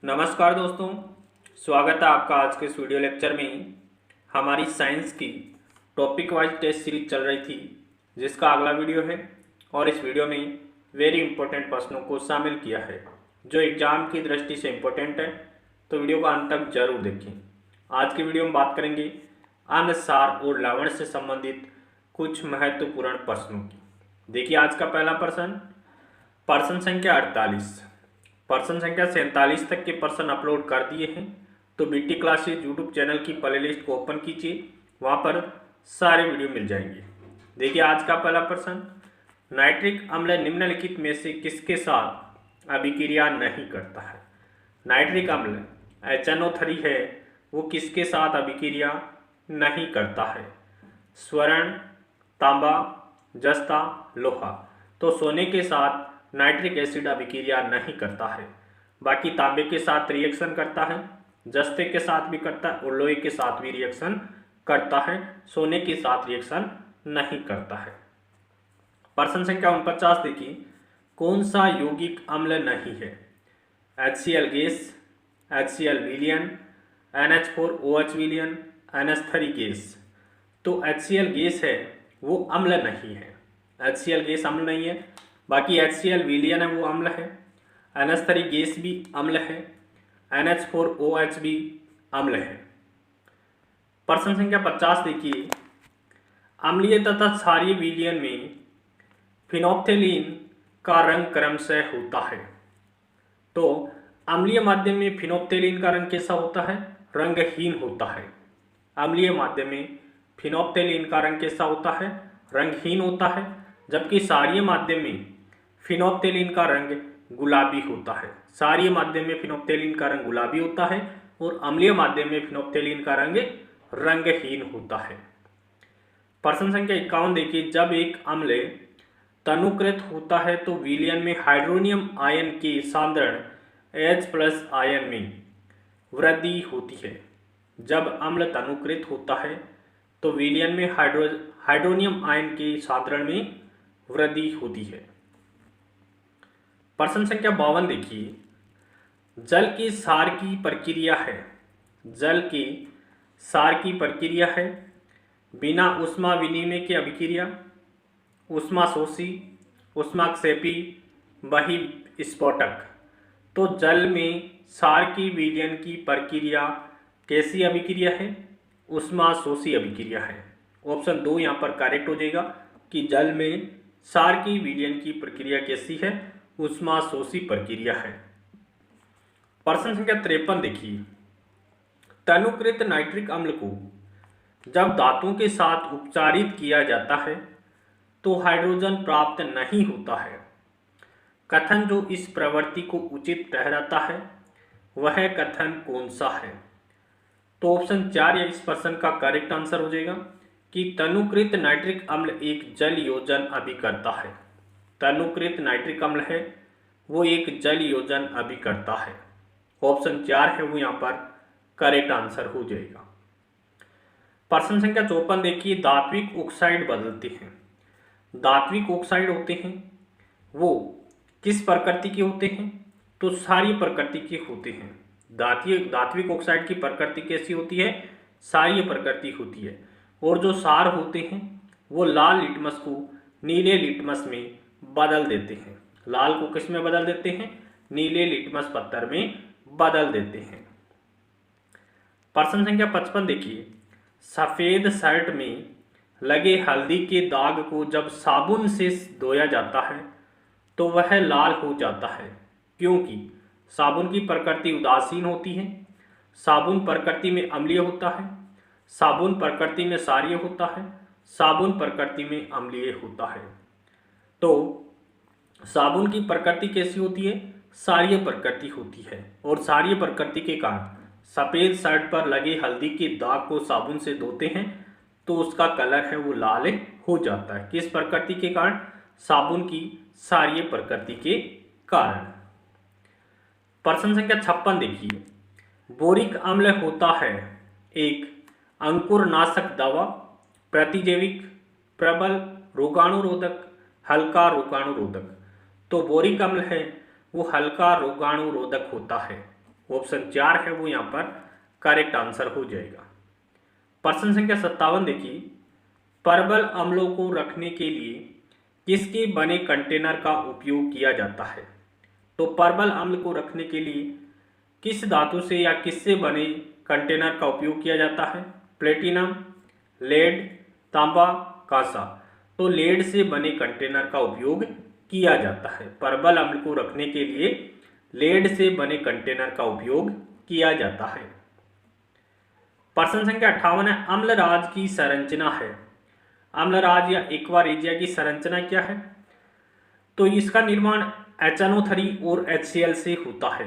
नमस्कार दोस्तों, स्वागत है आपका आज के इस वीडियो लेक्चर में। हमारी साइंस की टॉपिक वाइज टेस्ट सीरीज चल रही थी, जिसका अगला वीडियो है। और इस वीडियो में वेरी इंपॉर्टेंट प्रश्नों को शामिल किया है जो एग्जाम की दृष्टि से इम्पोर्टेंट है, तो वीडियो को अंत तक जरूर देखें। आज की वीडियो में बात करेंगे अन्न, सार और लवण से संबंधित कुछ महत्वपूर्ण प्रश्नों की। देखिए आज का पहला प्रश्न संख्या 48। प्रश्न संख्या 47 तक के प्रश्न अपलोड कर दिए हैं, तो बीटी क्लासेज यूट्यूब चैनल की प्लेलिस्ट को ओपन कीजिए, वहाँ पर सारे वीडियो मिल जाएंगे। देखिए आज का पहला प्रश्न, नाइट्रिक अम्ल निम्नलिखित में से किसके साथ अभिक्रिया नहीं करता है। नाइट्रिक अम्ल HNO3 है, वो किसके साथ अभिक्रिया नहीं करता है। स्वर्ण, तांबा, जस्ता, लोहा। तो सोने के साथ नाइट्रिक एसिड अभिक्रिया नहीं करता है। बाकी तांबे के साथ रिएक्शन करता है, जस्ते के साथ भी करता है और लोहे के साथ भी रिएक्शन करता है। सोने के साथ रिएक्शन नहीं करता है। प्रश्न संख्या 49 देखिए, कौन सा यौगिक अम्ल नहीं है। HCl gas, HCl विलियन, NH4OH विलियन, NH3 gas. तो HCl गैस है वो अम्ल नहीं है। HCl गैस अम्ल नहीं है। बाकी HCl विलियन है वो अम्ल है, NH3 गैस भी अम्ल है, NH4OH भी अम्ल है। प्रश्न संख्या 50 देखिए, अम्लीय तथा क्षारीय विलयन में फिनोप्थेलीन का रंग क्रमशः होता है। तो अम्लीय माध्यम में फिनोप्थेलीन का रंग कैसा होता है, रंगहीन होता है। अम्लीय माध्यम में फिनोप्थेलीन का रंग कैसा होता है, रंगहीन होता है। जबकि क्षारीय माध्यम में फिनोप्थेलीन का रंग गुलाबी होता है। क्षारीय माध्यम में फिनोप्थेलीन का रंग गुलाबी होता है और अम्लीय माध्यम में फिनोप्थेलीन का रंग रंगहीन होता है। प्रश्न संख्या 51 देखिए, जब एक अम्ल तनुकृत होता है तो विलयन में हाइड्रोनियम आयन के सांद्रण H+ आयन में वृद्धि होती है। जब अम्ल तनुकृत होता है तो विलयन में हाइड्रोनियम आयन के सांद्रण में वृद्धि होती है। प्रश्न संख्या 52 देखिए, जल की सार की प्रक्रिया है। जल की सार की प्रक्रिया है बिना ऊष्मा विनिमय के अभिक्रिया, ऊष्माशोषी, ऊष्माक्षेपी, बहिस्फोटक। तो जल में सार की विलयन की प्रक्रिया कैसी अभिक्रिया है, ऊष्माशोषी अभिक्रिया है। ऑप्शन 2 यहाँ पर करेक्ट हो जाएगा कि जल में सार की विलयन की प्रक्रिया कैसी है, ऊष्माशोषी प्रक्रिया है। प्रश्न संख्या 53 देखिए, तनुकृत नाइट्रिक अम्ल को जब धातुओं के साथ उपचारित किया जाता है तो हाइड्रोजन प्राप्त नहीं होता है। कथन जो इस प्रवृत्ति को उचित ठहराता है वह कथन कौन सा है। तो ऑप्शन 4 या इस प्रश्न का करेक्ट आंसर हो जाएगा कि तनुकृत नाइट्रिक अम्ल एक जल योजन अभिकर्ता है। तनुकृत नाइट्रिक अम्ल है वो एक जल योजन अभिकर्ता है। ऑप्शन 4 है वो यहाँ पर करेक्ट आंसर हो जाएगा। प्रश्न संख्या 54 देखिए, धात्विक ऑक्साइड बदलते हैं। धात्विक ऑक्साइड होते हैं वो किस प्रकृति के होते हैं, तो क्षारीय प्रकृति के होते हैं। धात्विक ऑक्साइड की प्रकृति कैसी होती है, क्षारीय प्रकृति होती है। और जो क्षार होते हैं वो लाल लिटमस को नीले लिटमस में बदल देते हैं। लाल को किस में बदल देते हैं, नीले लिटमस पत्थर में बदल देते हैं। प्रश्न संख्या 55 देखिए, सफेद शर्ट में लगे हल्दी के दाग को जब साबुन से धोया जाता है तो वह लाल हो जाता है, क्योंकि साबुन की प्रकृति उदासीन होती है, साबुन प्रकृति में अम्लीय होता है, साबुन प्रकृति में क्षारीय होता है, साबुन प्रकृति में अम्लीय होता है। तो साबुन की प्रकृति कैसी होती है, क्षारीय प्रकृति होती है। और क्षारीय प्रकृति के कारण सफ़ेद शर्ट पर लगे हल्दी के दाग को साबुन से धोते हैं तो उसका कलर है वो लाल हो जाता है। किस प्रकृति के कारण, साबुन की क्षारीय प्रकृति के कारण। प्रश्न संख्या 56 देखिए, बोरिक अम्ल होता है एक अंकुरनाशक दवा, प्रतिजैविक, प्रबल रोगाणुरोधक, हल्का रोगाणुरोधक। तो बोरिक अम्ल है वो हल्का रोगाणुरोधक होता है। ऑप्शन 4 है वो यहाँ पर करेक्ट आंसर हो जाएगा। प्रश्न संख्या 57 देखिए, परबल अम्लों को रखने के लिए किसके बने कंटेनर का उपयोग किया जाता है? तो परबल अम्ल को रखने के लिए किस धातु से या किससे बने कंटेनर का उपयोग किया जाता है? प्लेटिनम, लेड, तांबा, कांसा। तो लेड से बने कंटेनर का उपयोग किया जाता है। परबल अम्ल को रखने के लिए लेड से बने कंटेनर का उपयोग किया जाता है। प्रश्न संख्या 58 है, अम्लराज की संरचना है। अम्लराज या एक्वारेजिया की संरचना क्या है? तो इसका निर्माण HNO3 और HCl से होता है।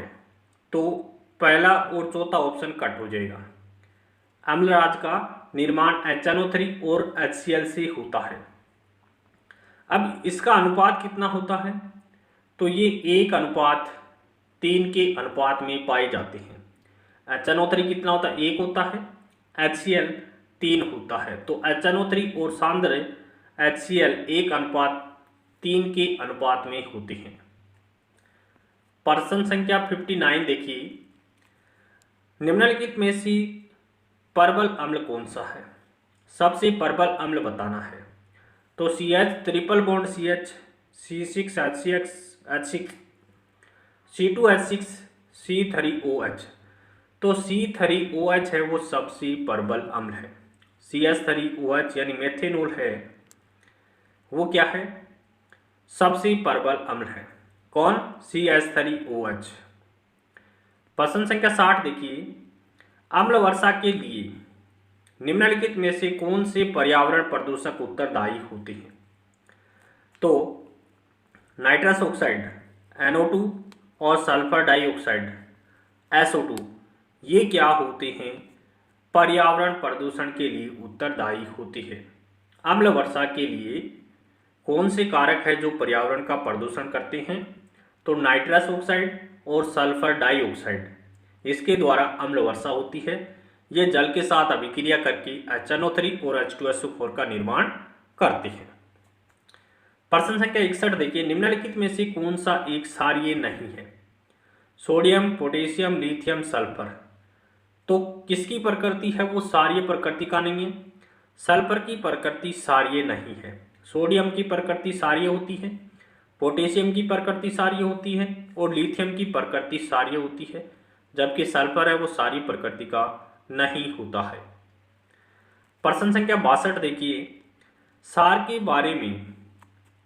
तो पहला और चौथा ऑप्शन कट हो जाएगा। अम्लराज का निर्माण HNO3 और HCl से होता है। अब इसका अनुपात कितना होता है? तो ये 1:3 के अनुपात में पाए जाते हैं। HNO3 कितना होता है? 1 होता है, HCl 3 होता है। तो HNO3 और सांद्र HCl 1:3 के अनुपात में होते हैं। प्रश्न संख्या 59 देखिए, निम्नलिखित में से परबल अम्ल कौन सा है? सबसे परबल अम्ल बताना है। तो CH triple bond CH, C6H6, C2H6, C3OH। तो C3OH है वो सबसे परबल अम्ल है। CH3OH यानी मेथेनॉल है वो क्या है? सबसे परबल अम्ल है। कौन? CH3OH। प्रश्न संख्या 60 देखिए, अम्ल वर्षा के लिए निम्नलिखित में से कौन से पर्यावरण प्रदूषक उत्तरदायी होते हैं? तो नाइट्रस ऑक्साइड NO2 और सल्फर डाइऑक्साइड SO2, ये क्या होते हैं? पर्यावरण प्रदूषण के लिए उत्तरदायी होती है। अम्ल वर्षा के लिए कौन से कारक है जो पर्यावरण का प्रदूषण करते हैं? तो नाइट्रस ऑक्साइड और सल्फर डाइऑक्साइड, इसके द्वारा अम्ल वर्षा होती है। ये जल के साथ अभिक्रिया करके HNO3 और H2SO4 का निर्माण करते हैं। प्रश्न संख्या 61 देखिए, निम्नलिखित में से कौन सा एक क्षारीय नहीं है? Sodium, potassium, lithium, sulphur. तो किसकी प्रकृति है वो क्षारीय प्रकृति का नहीं है? सल्फर की प्रकृति क्षारीय नहीं है। सोडियम की प्रकृति क्षारीय होती है, पोटेशियम की प्रकृति क्षारीय होती है और लिथियम की प्रकृति क्षारीय होती है, जबकि सल्फर है वो क्षारीय प्रकृति का नहीं होता है। प्रश्न संख्या 62 देखिए, क्षार के बारे में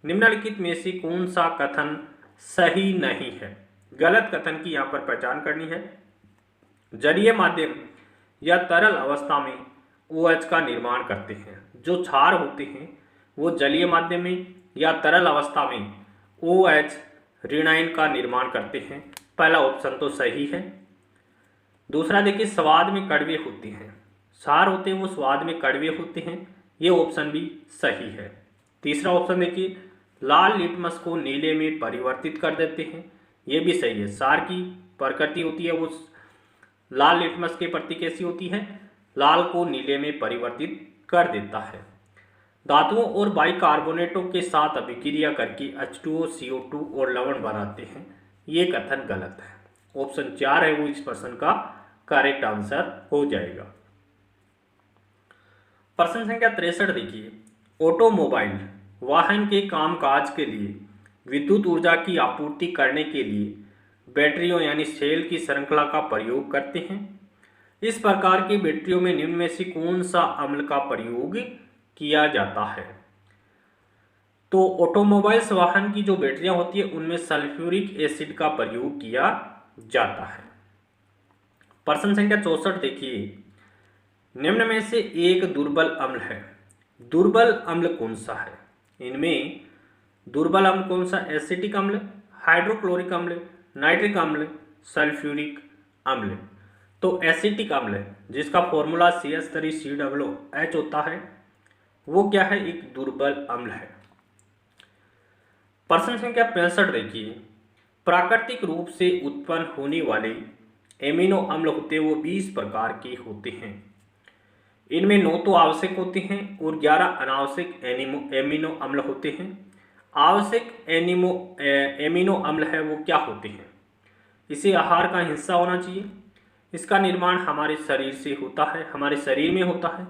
निम्नलिखित में से कौन सा कथन सही नहीं है? गलत कथन की यहाँ पर पहचान करनी है। जलीय माध्यम या तरल अवस्था में OH का निर्माण करते हैं। जो क्षार होते हैं वो जलीय माध्यम में या तरल अवस्था में OH ऋणायन का निर्माण करते हैं। पहला ऑप्शन तो सही है। दूसरा देखिए, स्वाद में कड़वे होते हैं। क्षार होते हैं वो स्वाद में कड़वे होते हैं, ये ऑप्शन भी सही है। तीसरा ऑप्शन देखिए, लाल लिटमस को नीले में परिवर्तित कर देते हैं, ये भी सही है। क्षार की प्रकृति होती है वो लाल लिटमस के प्रति कैसी होती है? लाल को नीले में परिवर्तित कर देता है। धातुओं और बाइकार्बोनेटों के साथ अभिक्रिया करके H2O, CO2 और लवण बनाते हैं, ये कथन गलत है। ऑप्शन 4 है वो इस प्रश्न का करेक्ट आंसर हो जाएगा। प्रश्न संख्या 63 देखिए, ऑटोमोबाइल वाहन के कामकाज के लिए विद्युत ऊर्जा की आपूर्ति करने के लिए बैटरियों यानी सेल की श्रृंखला का प्रयोग करते हैं। इस प्रकार की बैटरियों में निम्न में से कौन सा अम्ल का प्रयोग किया जाता है? तो ऑटोमोबाइल्स वाहन की जो बैटरियां होती है उनमें सल्फ्यूरिक एसिड का प्रयोग किया जाता है। प्रश्न संख्या 64 देखिए, निम्न में से एक दुर्बल अम्ल है। दुर्बल अम्ल कौन सा है? इनमें दुर्बल अम्ल कौन सा? एसिटिक अम्ल, हाइड्रोक्लोरिक अम्ल, नाइट्रिक अम्ल, सल्फ्यूरिक अम्ल। तो एसिटिक अम्ल जिसका फॉर्मूला CH3COOH होता है वो क्या है? एक दुर्बल अम्ल है। प्रश्न संख्या 65 देखिए, प्राकृतिक रूप से उत्पन्न होने वाले एमिनो अम्ल होते हैं वो 20 प्रकार के होते हैं। इनमें 9 तो आवश्यक होते हैं और 11 अनावश्यक एमिनो अम्ल होते हैं। आवश्यक एमिनो अम्ल है वो क्या होते हैं? इसे आहार का हिस्सा होना चाहिए। इसका निर्माण हमारे शरीर से होता है, हमारे शरीर में होता है।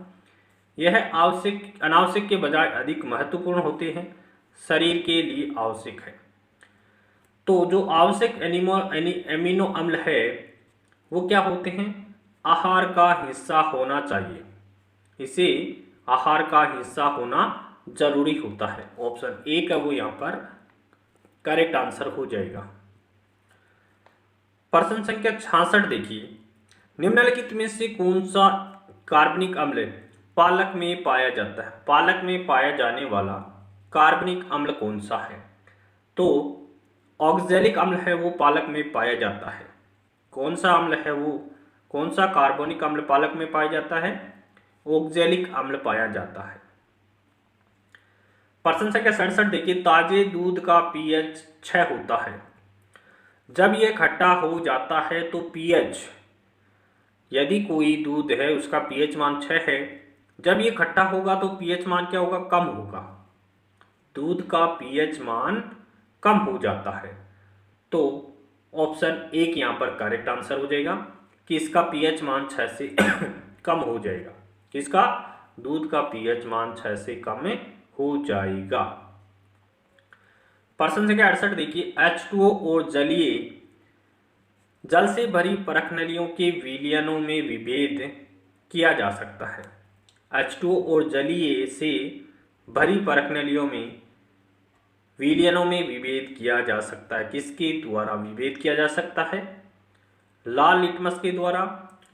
यह आवश्यक अनावश्यक के बजाय अधिक महत्वपूर्ण होते हैं, शरीर के लिए आवश्यक है। तो जो आवश्यक एमिनो अम्ल है वो क्या होते हैं, आहार का हिस्सा होना चाहिए। इसे आहार का हिस्सा होना जरूरी होता है। ऑप्शन ए का वो यहाँ पर करेक्ट आंसर हो जाएगा। प्रश्न संख्या 66 देखिए, निम्नलिखित में से कौन सा कार्बनिक अम्ल पालक में पाया जाता है? पालक में पाया जाने वाला कार्बनिक अम्ल कौन सा है? तो ऑक्जेलिक अम्ल है वो पालक में पाया जाता है। कौन सा अम्ल है वो, कौन सा कार्बनिक अम्ल पालक में पाया जाता है? ऑक्जेलिक अम्ल पाया जाता है। प्रश्न संख्या 67 देखिए, ताजे दूध का पीएच 6 होता है। जब यह खट्टा हो जाता है तो पीएच, यदि कोई दूध है उसका पीएच मान 6 है, जब ये खट्टा होगा तो पीएच मान क्या होगा? कम होगा। दूध का पीएच मान कम हो जाता है। तो ऑप्शन ए यहाँ पर करेक्ट आंसर हो जाएगा कि इसका पीएच मान 6 से कम हो जाएगा। किसका? दूध का पीएच मान 6 से कम हो जाएगा। प्रश्न संख्या 68 देखिए, H2O और जलीय जल से भरी परखनलियों के विलयनों में विभेद किया जा सकता है। H2O और जलीय से भरी परखनलियों में विलयनों में विभेद किया जा सकता है। किसके द्वारा विभेद किया जा सकता है? लाल लिटमस के द्वारा,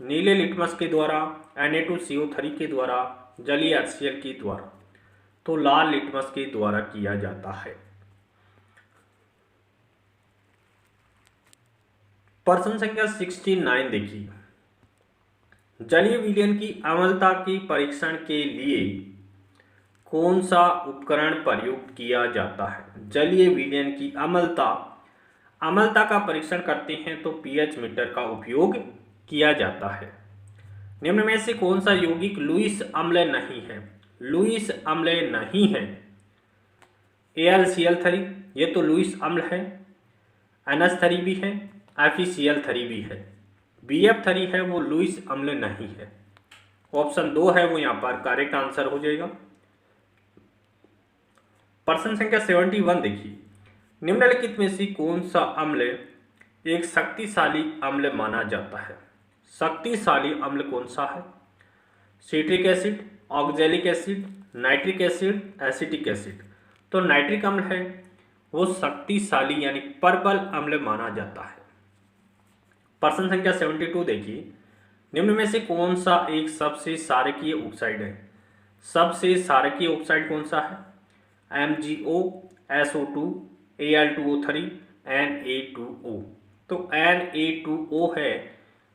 नीले लिटमस के द्वारा, Na2CO3 के द्वारा, जलीय HCl के द्वारा। तो लाल लिटमस के द्वारा किया जाता है। प्रश्न संख्या 69 देखिए, जलीय विलयन की अम्लता के परीक्षण के लिए कौन सा उपकरण प्रयुक्त किया जाता है? जलीय विलयन की अम्लता का परीक्षण करते हैं तो पीएच मीटर का उपयोग किया जाता है। निम्न में से कौन सा यौगिक लुईस अम्ल नहीं है? लुईस अम्ल नहीं है। AlCl3 ये तो लुईस अम्ल है, NH3 भी है, FeCl3 भी है। BF3 है वो लुईस अम्ल नहीं है। ऑप्शन 2 है वो यहाँ पर करेक्ट आंसर हो जाएगा। प्रश्न संख्या 71 देखिए, निम्नलिखित में से कौन सा अम्ल एक शक्तिशाली अम्ल माना जाता है? शक्तिशाली अम्ल कौन सा है? Citric acid, oxalic acid, nitric acid, acetic acid. तो नाइट्रिक अम्ल है वो शक्तिशाली यानी प्रबल अम्ल माना जाता है। प्रश्न संख्या 72 देखिए, निम्न में से कौन सा एक सबसे क्षारकीय ऑक्साइड है? सबसे क्षारकीय ऑक्साइड कौन सा है? MgO, SO2, Al2O3, Na2O। तो Na2O है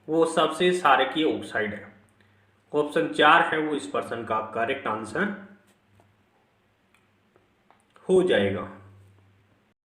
वो सबसे क्षारकीय ऑक्साइड है। ऑप्शन 4 है वो इस प्रश्न का करेक्ट आंसर हो जाएगा।